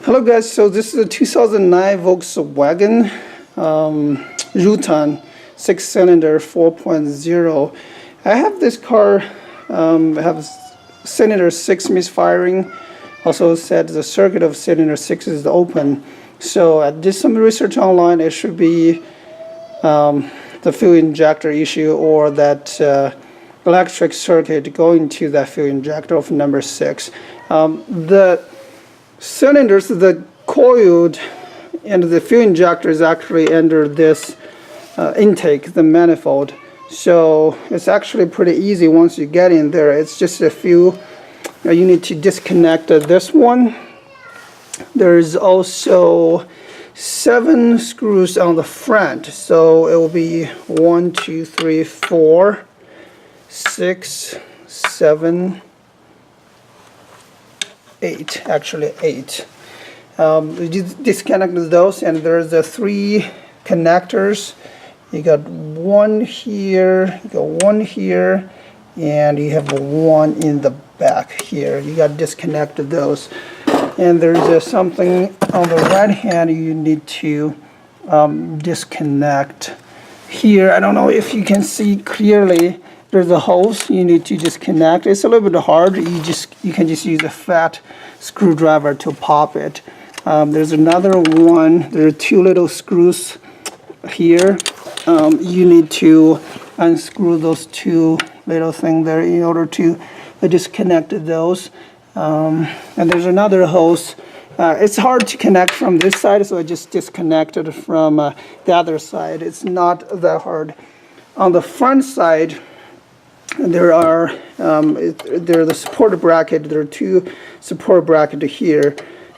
Hello guys, so this is a 2009 Volkswagen Routan 6-cylinder 4.0. I have this car have cylinder 6 misfiring. Also said the circuit of cylinder 6 is open. So I did some research online. It should be the fuel injector issue or that electric circuit going to that fuel injector of number 6. The cylinders, the coiled and the fuel injector is actually under this intake, the manifold. So it's actually pretty easy once you get in there. It's just a few, you need to disconnect this one. There's also 7 screws on the front, so it will be 1, 2, 3, 4, 6, 7, 8, actually 8. You disconnect those, and there's the 3 connectors. You got one here, you got one here, and you have one in the back here. You got disconnected those. And there's something on the right hand you need to disconnect here. I don't know if you can see clearly. There's a hose you need to disconnect. It's a little bit hard. You can just use a fat screwdriver to pop it. There's another one. There are 2 little screws here. You need to unscrew those 2 little things there in order to disconnect those. And there's another hose. It's hard to connect from this side, so I just disconnected from the other side. It's not that hard. On the front side, there are the support bracket. There are 2 support brackets here.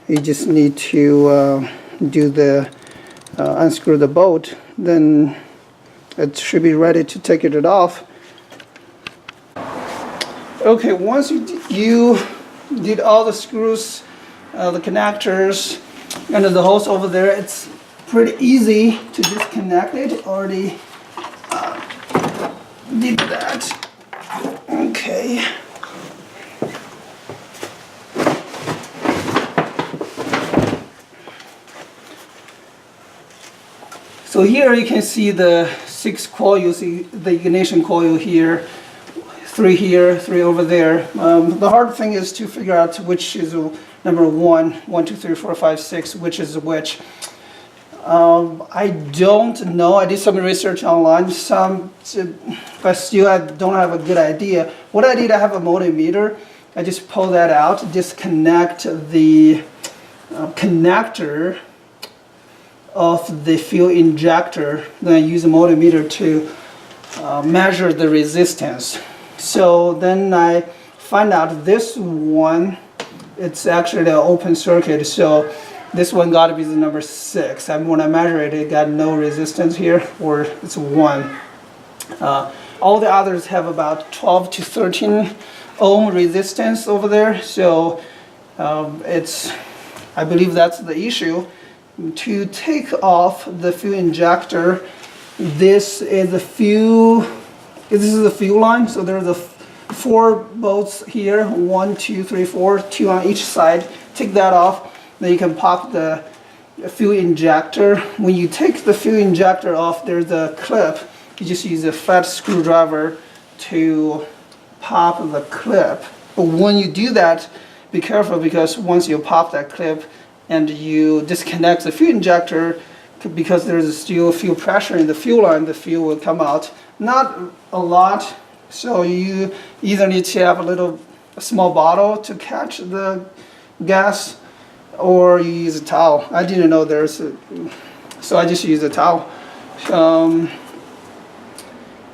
You just need to do the unscrew the bolt. Then it should be ready to take it off. Okay, once you did all the screws, the connectors, and the hose over there, it's pretty easy to disconnect it. Already did that. Okay. So here you can see the 6 coils, the ignition coil here, 3 here, 3 over there. The hard thing is to figure out which is number 1, 1, 2, 3, 4, 5, 6, which is which. I don't know. I did some research online, but still I don't have a good idea. What I did, I have a multimeter. I just pull that out, disconnect the connector of the fuel injector. Then I use a multimeter to measure the resistance. So then I find out this one, it's actually an open circuit. So this one got to be the number 6. And when I measure it, it got no resistance here, or it's 1. All the others have about 12 to 13 ohm resistance over there. So I believe that's the issue. To take off the fuel injector, this is the fuel line. So there's 4 bolts here, 1, 2, 3, 4, 2 on each side. Take that off. Then you can pop the fuel injector. When you take the fuel injector off, there's a clip. You just use a fat screwdriver to pop the clip. But when you do that, be careful, because once you pop that clip and you disconnect the fuel injector, because there's still fuel pressure in the fuel line, the fuel will come out. Not a lot, so you either need to have a small bottle to catch the gas, or you use a towel. I didn't know so I just use a towel.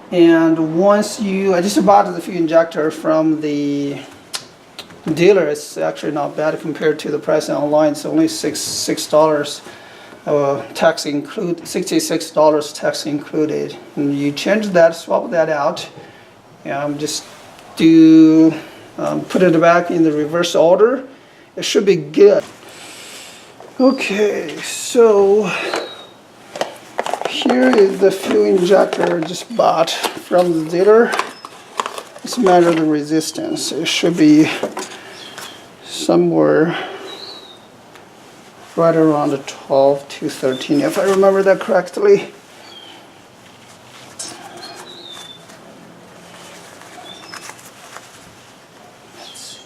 And once I just bought the fuel injector from the dealer. It's actually not bad compared to the price online. It's only $6, tax include $66 tax included. And you change that, swap that out, and just put it back in the reverse order. It should be good. Okay, so here is the fuel injector I just bought from the dealer. Let's measure the resistance. It should be somewhere right around the 12 to 13, if I remember that correctly. Let's see.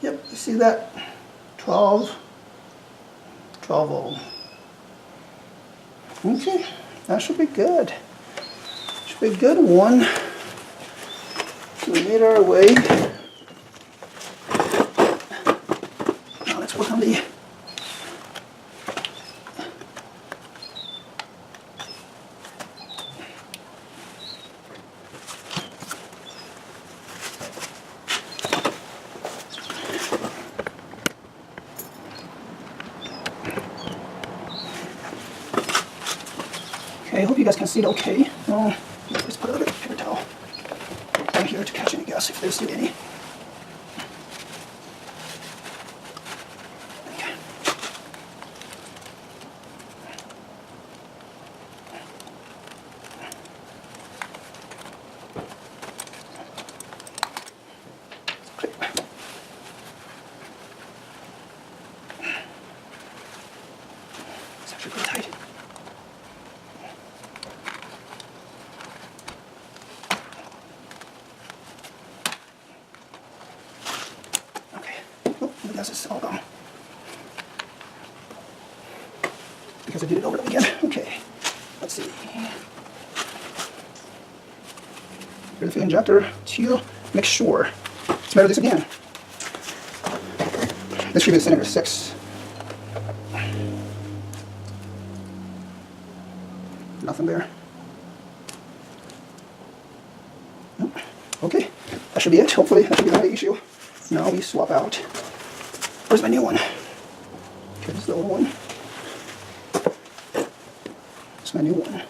Yep, you see that? 12, 12 ohm. Okay, that should be good. Should be a good one. We made our way. Now let's work on the okay, I hope you guys can see it okay. Let's put a little bit of paper towel down here to catch any gas if there's still any. Okay. Great. It's actually pretty tight. The gas is all gone. Because I did it over again. Okay, let's see. Here's the injector to make sure. Let's measure this again. This should be centimeter 6. Nothing there. Nope. Okay, that should be it. Hopefully, that should be the only issue. Now we swap out. Where's my new one? Okay, this is the old one. It's my new one.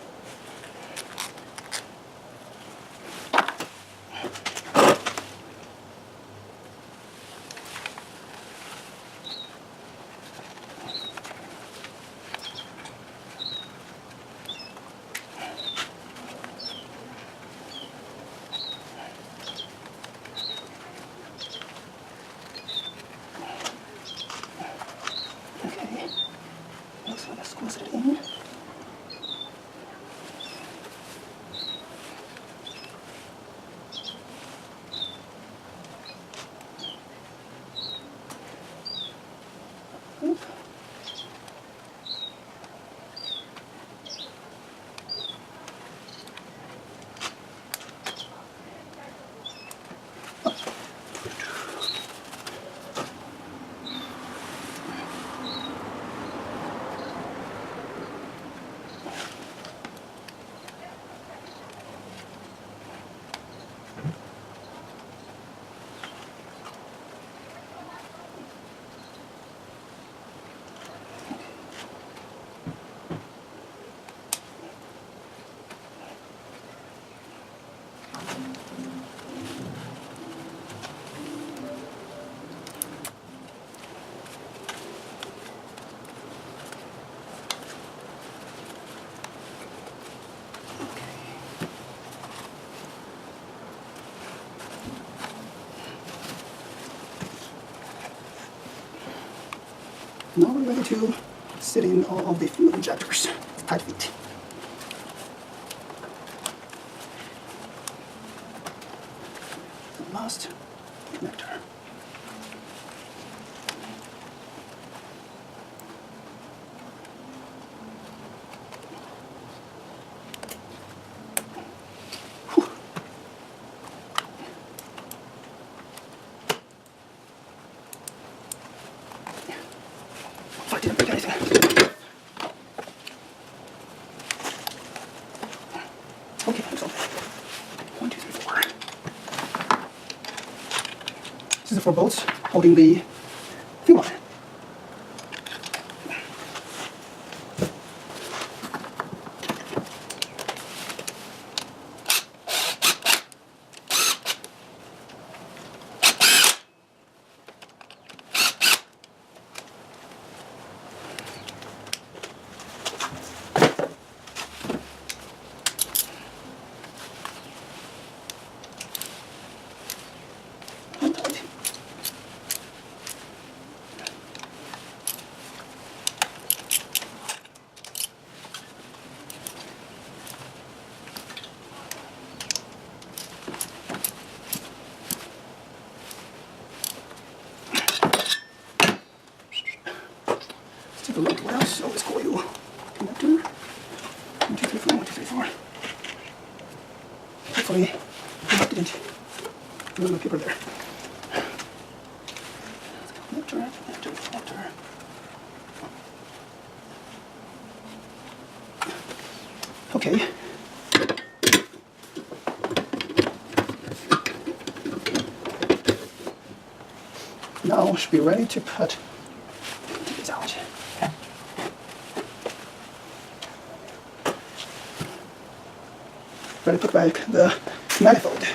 Okay. Looks like I squeeze it in. Now we're ready to sit in all of the fuel injectors, tight fit. The last connector. I didn't break anything. Okay, so 1, 2, 3, 4. This is for bolts holding the fuel line. hopefully I didn't lose my paper there. Connector, connector, connector. Okay. Now should be ready to put these out. Ready to put back the manifold.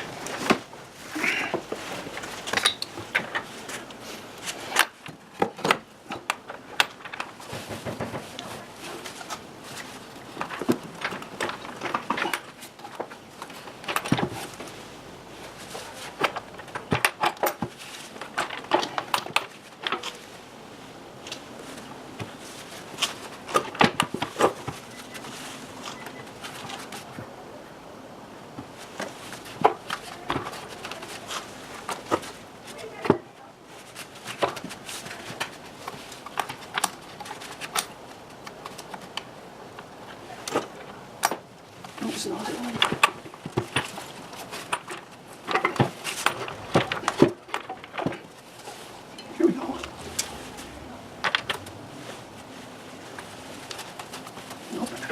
Oops, no, here we go. Open it.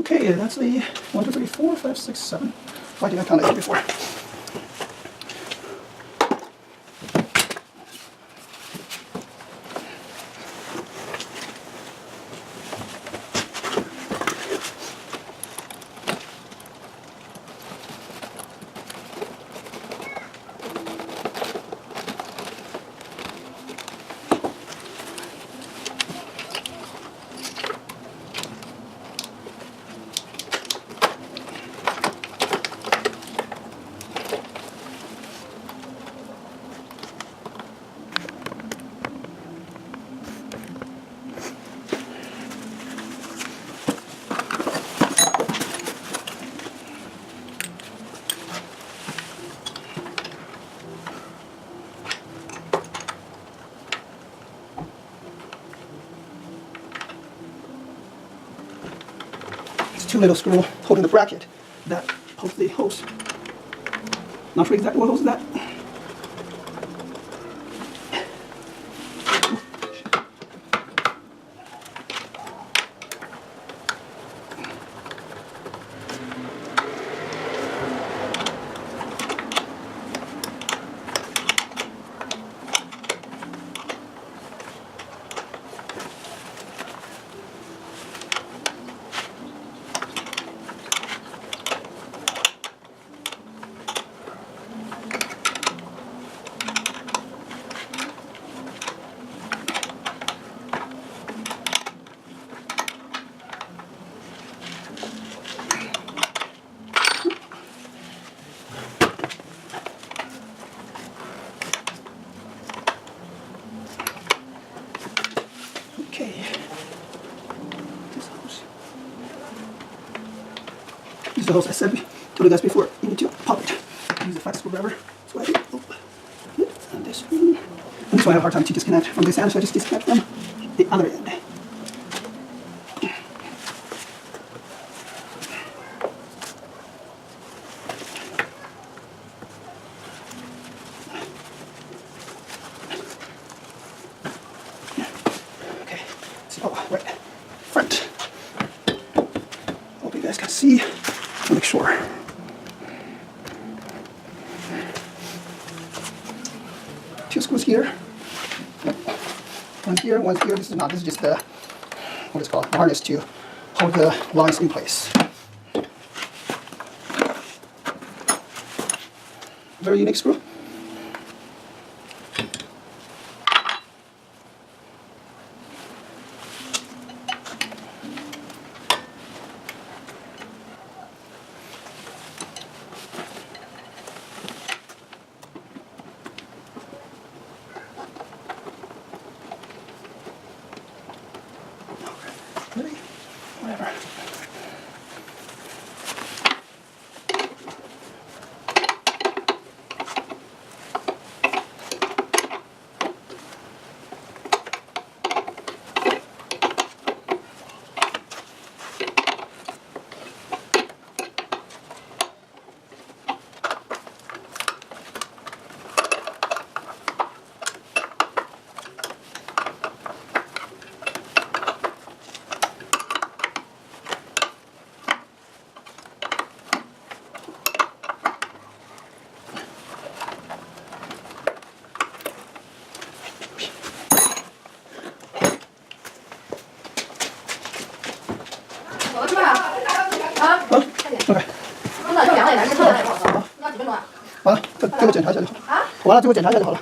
Okay, that's the 1, 2, 3, 4, 5, 6, 7. Why did I count it before? Two little screw holding the bracket that holds the hose. Not sure exactly what hose is that. Okay. This hose. This is the hose I said to you guys before. You need to pop it. Use a flat screwdriver. So I do. And this one. And this one I have a hard time to disconnect from this end, so I just disconnect from the other end. guys can see. Make sure. Two screws here. One here, one here. This is not. This is just the what is called harness to hold the lungs in place. Very unique screw. Ready? Whatever. OK， 那就凉了也难吃，热了也不好喝。要几分钟啊？完了，最后检查一下就好。啊？完了，最后检查一下就好了。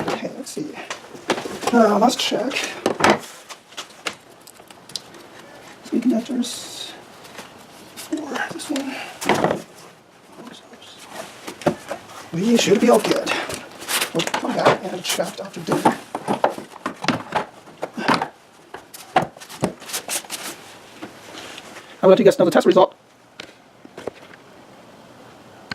Okay, let's see. Let's check. Three connectors. 4. This one. We should be all good. We'll come back and check after dinner. I will let you guys know the test result